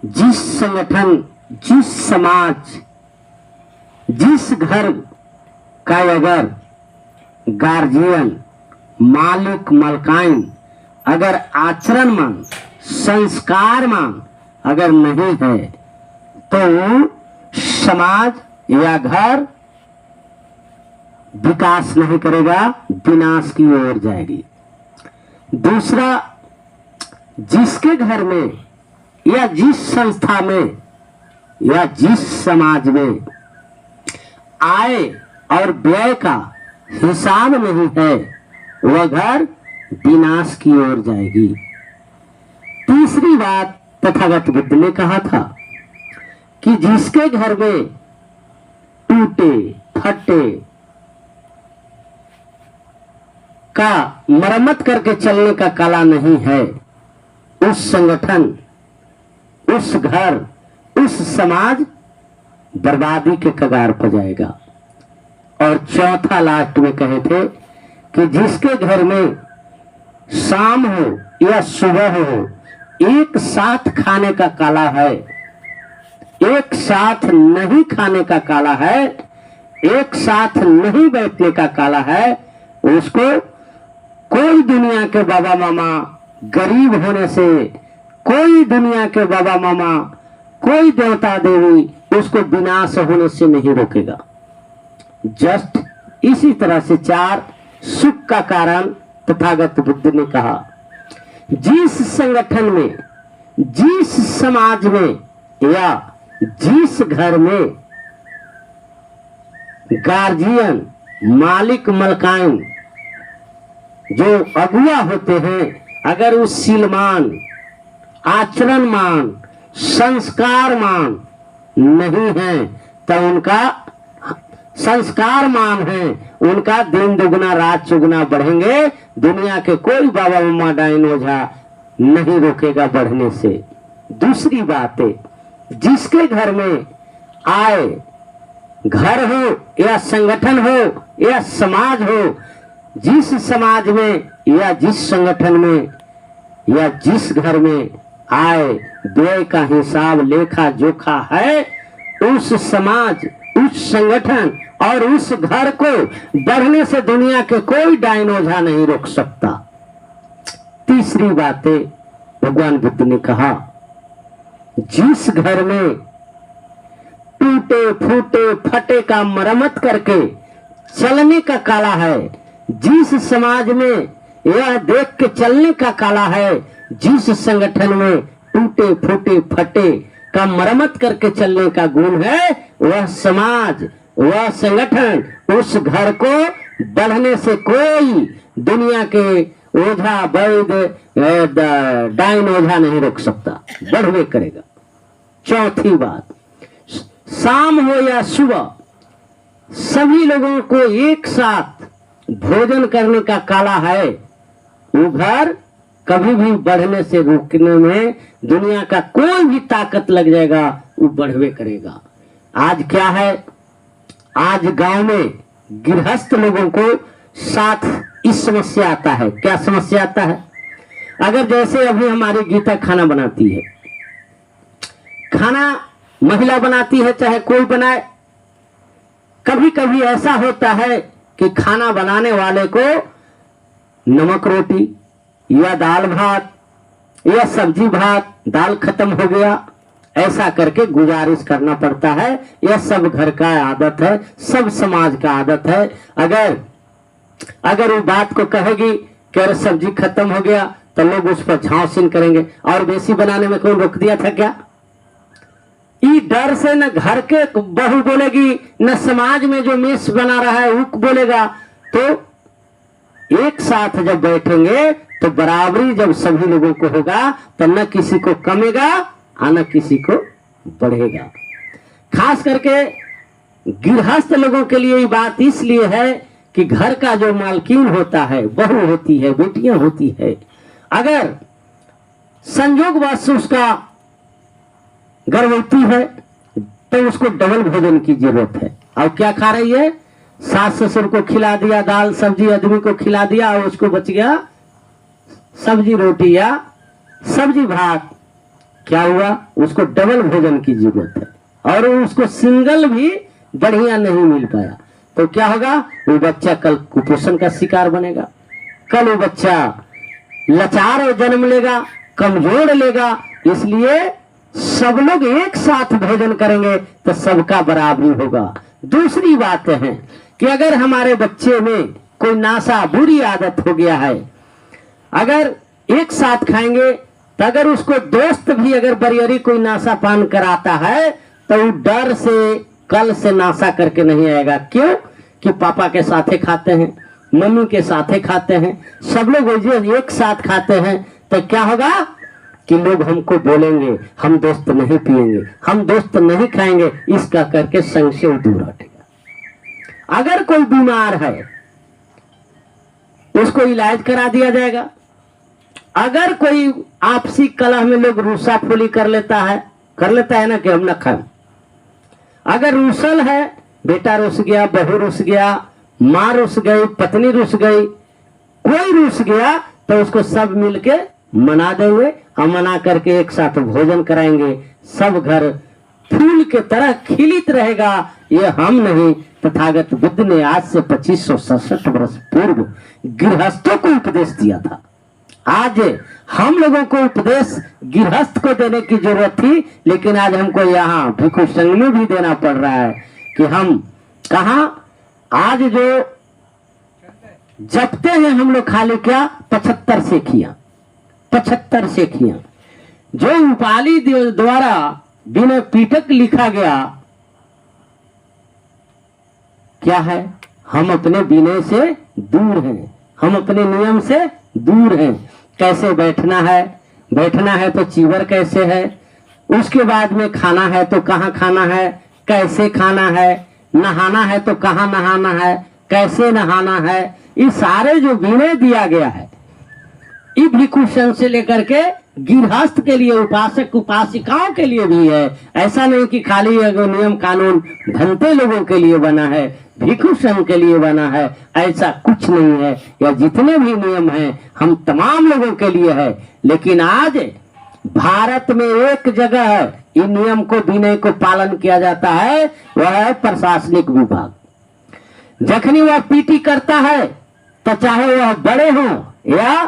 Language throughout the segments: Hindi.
जिस संगठन, जिस समाज, जिस घर का अगर गार्जियन, मालिक, मालकाइन अगर आचरणमान, संस्कारमान अगर नहीं है तो समाज या घर विकास नहीं करेगा, विनाश की ओर जाएगी। दूसरा, जिसके घर में या जिस संस्था में या जिस समाज में आय और व्यय का हिसाब नहीं है, वह घर विनाश की ओर जाएगी। तीसरी बात तथागत बुद्ध ने कहा था कि जिसके घर में टूटे फटे का मरम्मत करके चलने का कला नहीं है, उस संगठन, उस घर, उस समाज बर्बादी के कगार पर जाएगा। और चौथा लास्ट में कहे थे कि जिसके घर में शाम हो या सुबह हो, एक साथ खाने का काला है, एक साथ नहीं खाने का काला है, एक साथ नहीं बैठने का काला है, उसको कोई दुनिया के बाबा मामा गरीब होने से, कोई दुनिया के बाबा मामा, कोई देवता देवी उसको विनाश होने से नहीं रोकेगा। जस्ट इसी तरह से चार सुख का कारण तथागत बुद्ध ने कहा। जिस संगठन में, जिस समाज में या जिस घर में गार्जियन, मालिक, मलकाइन जो अगुआ होते हैं, अगर उस सीलमान, आचरणमान, संस्कारमान नहीं है तो उनका संस्कारमान है, उनका दिन दुगुना रात चुगुना बढ़ेंगे, दुनिया के कोई बाबा मम्मा डाइन ओझा नहीं रोकेगा बढ़ने से। दूसरी बात है, जिसके घर में आए, घर हो या संगठन हो या समाज हो, जिस समाज में या जिस संगठन में या जिस घर में आय व्यय का हिसाब लेखा जोखा है, उस समाज, उस संगठन और उस घर को बढ़ने से दुनिया के कोई डाइन ओझा नहीं रोक सकता। तीसरी बात है, भगवान बुद्ध ने कहा, जिस घर में टूटे फूटे फटे का मरम्मत करके चलने का काला है, जिस समाज में यह देख के चलने का काला है, जिस संगठन में टूटे फूटे फटे का मरम्मत करके चलने का गुण है, वह समाज, वह संगठन, उस घर को बढ़ने से कोई दुनिया के ओझा, वैद्य, डाइन ओझा नहीं रोक सकता, बढ़वे करेगा। चौथी बात, शाम हो या सुबह सभी लोगों को एक साथ भोजन करने का काला है, वो घर कभी भी बढ़ने से रोकने में दुनिया का कोई भी ताकत लग जाएगा, वो बढ़वे करेगा। आज क्या है, आज गांव में गृहस्थ लोगों को साथ इस समस्या आता है। क्या समस्या आता है? अगर जैसे अभी हमारी गीता खाना बनाती है, खाना महिला बनाती है चाहे कोई बनाए, कभी कभी ऐसा होता है कि खाना बनाने वाले को नमक रोटी या दाल भात या सब्जी भात, दाल खत्म हो गया, ऐसा करके गुजारिश करना पड़ता है। यह सब घर का आदत है, सब समाज का आदत है। अगर वो बात को कहेगी कि अरे सब्जी खत्म हो गया, तो लोग उस पर झांसीन करेंगे। और बेसी बनाने में कौन रोक दिया था क्या? ई डर से न घर के बहू बोलेगी, न समाज में जो मेस बना रहा है वो बोलेगा। तो एक साथ जब बैठेंगे तो बराबरी जब सभी लोगों को होगा तो न किसी को कमेगा और न किसी को बढ़ेगा। खास करके गृहस्थ लोगों के लिए ये बात इसलिए है कि घर का जो मालकिन होता है, बहू होती है, बेटियां होती है, अगर संयोगवश उसका गर्भवती है तो उसको डबल भोजन की जरूरत है। और क्या खा रही है? सास ससुर को खिला दिया दाल सब्जी, आदमी को खिला दिया और उसको बच गया सब्जी रोटी या सब्जी भात। क्या हुआ, उसको डबल भोजन की जरूरत है और उसको सिंगल भी बढ़िया नहीं मिल पाया, तो क्या होगा, वो बच्चा कल कुपोषण का शिकार बनेगा, कल वो बच्चा लाचार और जन्म लेगा, कमजोर लेगा। इसलिए सब लोग एक साथ भोजन करेंगे तो सबका बराबरी होगा। दूसरी बात है कि अगर हमारे बच्चे में कोई नाशा बुरी आदत हो गया है, अगर एक साथ खाएंगे तो अगर उसको दोस्त भी अगर बरियरी कोई नाशा पान कराता है तो वो डर से कल से नाशा करके नहीं आएगा। क्यों कि पापा के साथे खाते हैं, मम्मी के साथे खाते हैं, सब लोग एक साथ खाते हैं, तो क्या होगा कि लोग हमको बोलेंगे हम दोस्त नहीं पिएंगे, हम दोस्त नहीं खाएंगे, इसका करके संग से दूर हटेगा। अगर कोई बीमार है उसको इलाज करा दिया जाएगा। अगर कोई आपसी कलह में लोग रूसाफोली कर लेता है ना कि हम न खाएं, अगर रूसल है, बेटा रुस गया, बहू रुस गया, माँ रुस गई, पत्नी रुस गई, कोई रुस गया, तो उसको सब मिलके मना देंगे और मना करके एक साथ भोजन कराएंगे, सब घर फूल के तरह खिलित रहेगा। ये हम नहीं, तथागत बुद्ध ने आज से 2567 वर्ष पूर्व गृहस्थों को उपदेश दिया था। आज हम लोगों को उपदेश गृहस्थ को देने की जरूरत थी, लेकिन आज हमको यहाँ भिक्षु संघ में भी देना पड़ रहा है कि हम कहा आज जो जपते हैं हम लोग खाली क्या 75 सेखियां जो उपाली द्वारा बिना पीठक लिखा गया, क्या है, हम अपने विनय से दूर हैं, हम अपने नियम से दूर हैं। कैसे बैठना है तो चीवर कैसे है, उसके बाद में खाना है तो कहाँ खाना है, कैसे खाना है, नहाना है तो कहाँ नहाना है, कैसे नहाना है, ये सारे जो विनय दिया गया है, ये भिक्षु संघ से लेकर के गृहस्थ के लिए, उपासक उपासिकाओं के लिए भी है। ऐसा नहीं कि खाली नियम कानून भंते लोगों के लिए बना है, भिक्षु संघ के लिए बना है, ऐसा कुछ नहीं है। या जितने भी नियम हैं हम तमाम लोगों के लिए है। लेकिन आज भारत में एक जगह है इन नियम को, विनय को पालन किया जाता है, वह है प्रशासनिक विभाग। जखनी वह पीटी करता है तो चाहे वह बड़े हो या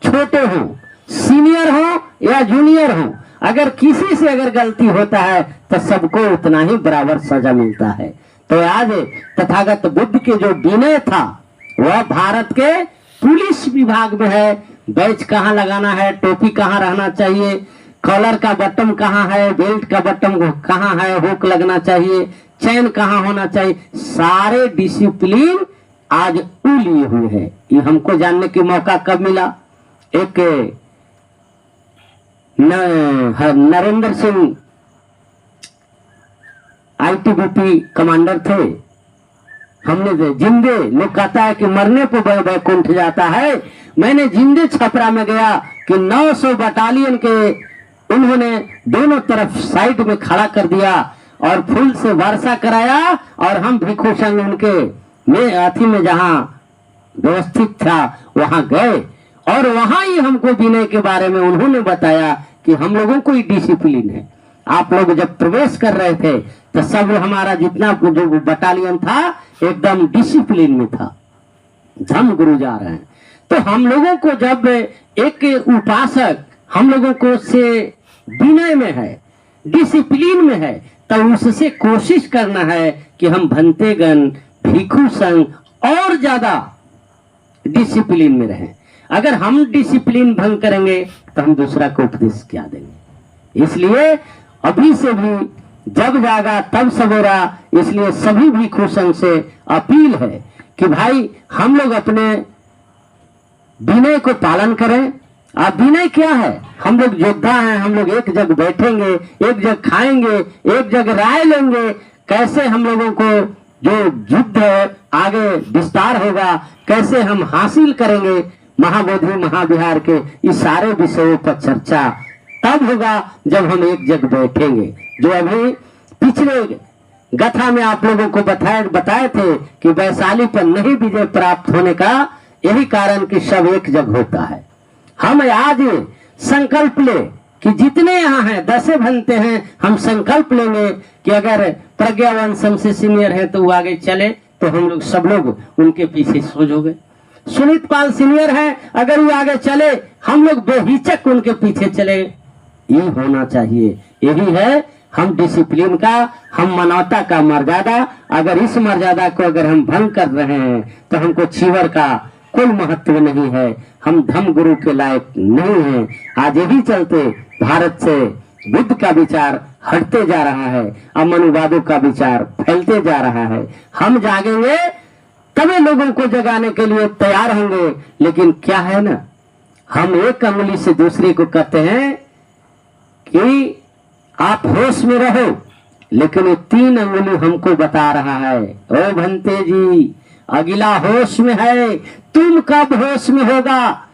छोटे हो, सीनियर हो या जूनियर हो, अगर किसी से अगर गलती होता है तो सबको उतना ही बराबर सजा मिलता है। तो आज तथागत बुद्ध के जो विनय था वह भारत के पुलिस विभाग में है। बैच कहाँ लगाना है, टोपी कहाँ रहना चाहिए, कॉलर का बटन कहाँ है, बेल्ट का बटन कहाँ है, हुक लगना चाहिए, चैन कहाँ होना चाहिए, सारे डिसिप्लिन आज वो लिए हुए हैं। ये हमको जानने की मौका कब मिला, एक नरेंद्र सिंह आईटीबीपी कमांडर थे, हमने जिंदे, लोग कहता है कि मरने पर वैकुंठ जाता है, मैंने जिंदे छपरा में गया कि 900 बटालियन के उन्होंने दोनों तरफ साइड में खड़ा कर दिया और फूल से वर्षा कराया, और हम भिक्षु संघ उनके में अथी में जहां व्यवस्थित था वहां गए, और वहां ही हमको विनय के बारे में उन्होंने बताया कि हम लोगों को ही डिसिप्लिन है। आप लोग जब प्रवेश कर रहे थे तो सब हमारा जितना जो बटालियन था एकदम डिसिप्लिन में था, धर्म गुरु जा रहे हैं। तो हम लोगों को जब एक उपासक हम लोगों को से विनय में है, डिसिप्लिन में है, तो उससे कोशिश करना है कि हम भंतेगण भिक्षु संघ और ज्यादा डिसिप्लिन में रहें। अगर हम डिसिप्लिन भंग करेंगे तो हम दूसरा को उपदेश क्या देंगे। इसलिए अभी से भी जब जागा तब सवेरा, इसलिए सभी भिक्षु संघ से अपील है कि भाई हम लोग अपने विनय को पालन करें। अब विनय क्या है, हम लोग योद्धा हैं, हम लोग एक जगह बैठेंगे, एक जगह खाएंगे, एक जगह राय लेंगे, कैसे हम लोगों को जो युद्ध है आगे विस्तार होगा, कैसे हम हासिल करेंगे महाबोधि महाविहार के, इस सारे विषयों पर चर्चा तब होगा जब हम एक जगह बैठेंगे। जो अभी पिछले गथा में आप लोगों को बताए थे कि वैशाली पर नहीं विजय प्राप्त होने का यही कारण कि सब एक जगह होता है। हम आज संकल्प ले कि जितने यहाँ हैं 10 बनते हैं, हम संकल्प लेंगे कि अगर प्रज्ञावंश हमसे सीनियर है तो वो आगे चले, तो हम लोग सब लोग उनके पीछे सोचोगे। सुनीत पाल सीनियर है, अगर वो आगे चले हम लोग बेहिचक उनके पीछे चले। ये होना चाहिए, यही है हम डिसिप्लिन का, हम मानवता का मर्यादा। अगर इस मर्यादा को अगर हम भंग कर रहे हैं तो हमको चीवर का कोई महत्व नहीं है, हम धर्म गुरु के लायक नहीं हैं। आज यही चलते भारत से बुद्ध का विचार हटते जा रहा है, अमनुवादों का विचार फैलते जा रहा है। हम जागेंगे तभी लोगों को जगाने के लिए तैयार होंगे। लेकिन क्या है ना, हम एक अंगुली से दूसरे को कहते हैं कि आप होश में रहो, लेकिन ये 3 अंगुली हमको बता रहा है, ओ भंते जी अगला होश में है, तुम कब होश में होगा।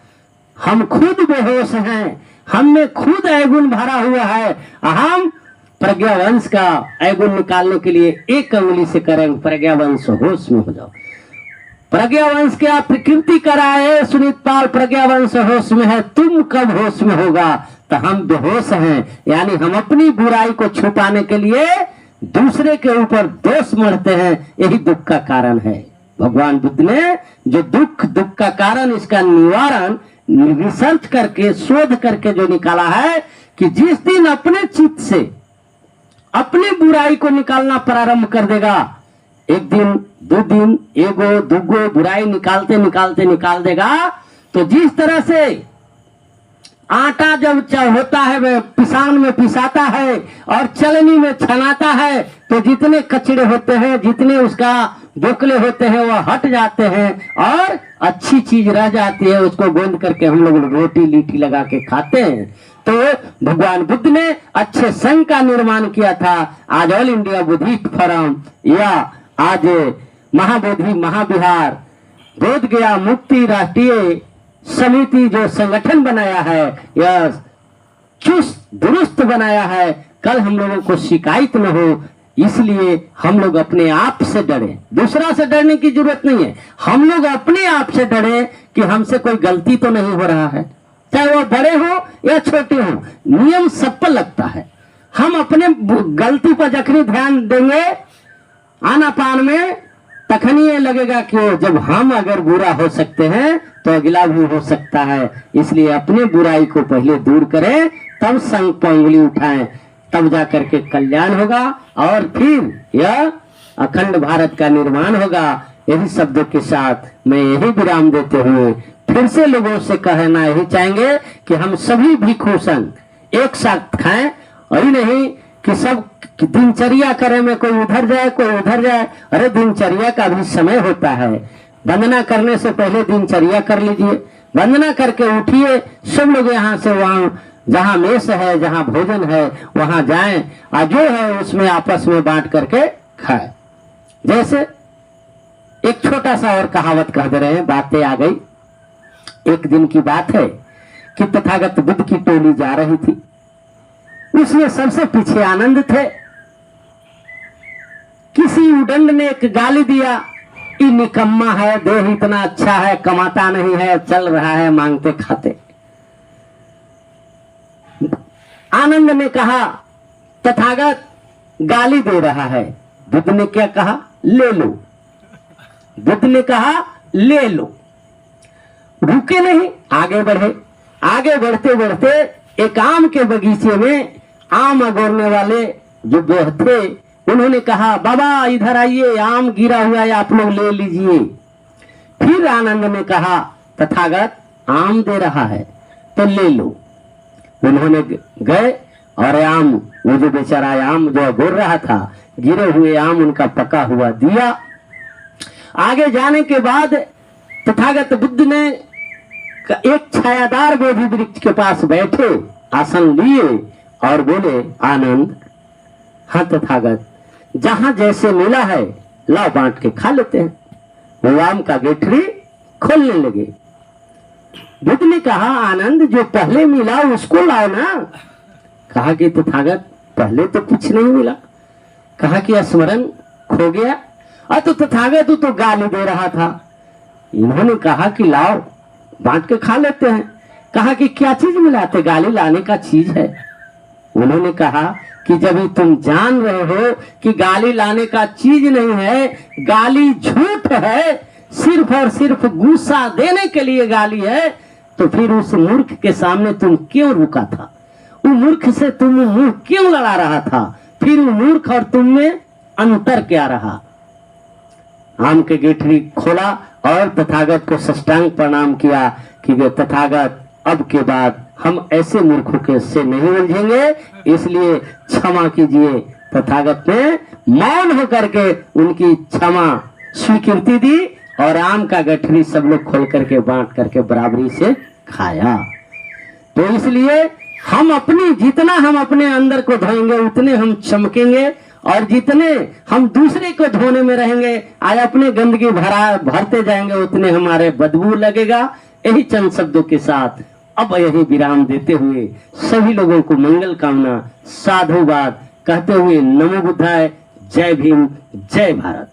हम खुद बेहोश हैं, हम में खुद अवगुण भरा हुआ है। हम प्रज्ञावंश का अवगुण निकालने के लिए एक अंगुली से करेंगे, प्रज्ञावंश होश में हो जाओ। प्रज्ञावंश क्या प्रकृति कराए, सुनीत पाल प्रज्ञावंश होश में है, तुम कब होश में होगा। तो हम बेहोश हैं, यानी हम अपनी बुराई को छुपाने के लिए दूसरे के ऊपर दोष मढ़ते हैं, यही दुख का कारण है। भगवान बुद्ध ने जो दुख का कारण, इसका निवारण रिसर्च करके शोध करके जो निकाला है कि जिस दिन अपने चित्त से अपनी बुराई को निकालना प्रारंभ कर देगा, एक दिन 2 दिन एगो दुगो बुराई निकालते निकालते निकाल देगा, तो जिस तरह से आटा जब होता है वह पिसान में पिसाता है और चलनी में छनाता है, तो जितने कचड़े होते हैं, जितने उसका बोकले होते हैं वह हट जाते हैं और अच्छी चीज रह जाती है, उसको गोंद करके हम लोग रोटी लीटी लगा के खाते हैं। तो भगवान बुद्ध ने अच्छे संघ का निर्माण किया था। आज ऑल इंडिया बुद्धिस्ट फोरम या आज महाबोधि महाविहार बोध गया मुक्ति राष्ट्रीय समिति जो संगठन बनाया है, यह चुस्त दुरुस्त बनाया है। कल हम लोगों को शिकायत न हो, इसलिए हम लोग अपने आप से डरे, दूसरा से डरने की जरूरत नहीं है। हम लोग अपने आप से डरे कि हमसे कोई गलती तो नहीं हो रहा है, चाहे वो बड़े हो या छोटे हो, नियम सब पर लगता है। हम अपने गलती पर जखनी ध्यान देंगे आनापान में, तखनी ये लगेगा कि जब हम अगर बुरा हो सकते हैं तो अगला भी हो सकता है। इसलिए अपने बुराई को पहले दूर करें, तब संग पर उंगली उठाएं, तब जाकर के कल्याण होगा और फिर यह अखंड भारत का निर्माण होगा। यही शब्दों के साथ मैं यही विराम देते हुए फिर से लोगों से कहना यही चाहेंगे कि हम सभी भिक्षु संघ एक साथ खाएं, और ही नहीं कि सब दिनचर्या करे में कोई उधर जाए कोई उधर जाए। अरे दिनचर्या का भी समय होता है, वंदना करने से पहले दिनचर्या कर लीजिए, वंदना करके उठिए, सब लोग यहाँ से वहाँ जहाँ मेस है, जहाँ भोजन है वहां जाएं, और जो है उसमें आपस में बांट करके खाएं। जैसे एक छोटा सा और कहावत कह दे रहे हैं, बातें आ गई। एक दिन की बात है कि तथागत बुद्ध की टोली जा रही थी, उसमें सबसे पीछे आनंद थे। किसी उदंड ने एक गाली दिया, ये निकम्मा है, देह इतना अच्छा है, कमाता नहीं है, चल रहा है मांगते खाते। आनंद ने कहा तथागत गाली दे रहा है। बुद्ध ने क्या कहा, ले लो। बुद्ध ने कहा ले लो, रुके नहीं, आगे बढ़े। आगे बढ़ते बढ़ते एक आम के बगीचे में आम अगोरने वाले जो थे, उन्होंने कहा बाबा इधर आइए, आम गिरा हुआ है, आप लोग ले लीजिए। फिर आनंद ने कहा तथागत आम दे रहा है तो ले लो। उन्होंने गए और आम, वो जो बेचारा आम जो गिर रहा था, गिरे हुए आम उनका पका हुआ दिया। आगे जाने के बाद तथागत बुद्ध ने एक छायादार बोधि वृक्ष के पास बैठे, आसन लिए और बोले आनंद, हाँ तथागत, जहां जैसे मिला है लाओ बांट के खा लेते हैं। वो आम का गेठरी खोलने लगे। बुद्ध ने कहा आनंद, जो पहले मिला उसको लाओ ना। कहा कि तथागत पहले तो कुछ नहीं मिला। कहा कि स्मरण खो गया। तो तथागत तो गाली दे रहा था। इन्होंने कहा कि लाओ बांट के खा लेते हैं। कहा कि क्या चीज मिलाते, गाली लाने का चीज है। उन्होंने कहा कि जब तुम जान रहे हो कि गाली लाने का चीज नहीं है, गाली झूठ है, सिर्फ और सिर्फ गुस्सा देने के लिए गाली है, तो फिर उस मूर्ख के सामने तुम क्यों रुका था? उस मूर्ख से तुम मुंह क्यों लड़ा रहा था? फिर वो मूर्ख और तुम में अंतर क्या रहा? आम के गेठरी खोला और तथागत को साष्टांग प्रणाम किया कि वे तथागत, अब के बाद हम ऐसे मूर्खों के से नहीं उलझेंगे, इसलिए क्षमा कीजिए। तथागत ने मौन होकर के उनकी क्षमा स्वीकृति दी और आम का गठरी सब लोग खोल करके बांट करके बराबरी से खाया। तो इसलिए हम अपनी, जितना हम अपने अंदर को धोएंगे उतने हम चमकेंगे, और जितने हम दूसरे को धोने में रहेंगे, आज अपने गंदगी भरते जाएंगे, उतने हमारे बदबू लगेगा। यही चंद शब्दों के साथ अब यही विराम देते हुए सभी लोगों को मंगल कामना, साधुवाद कहते हुए नमो बुद्धाय, जय भीम, जय भारत।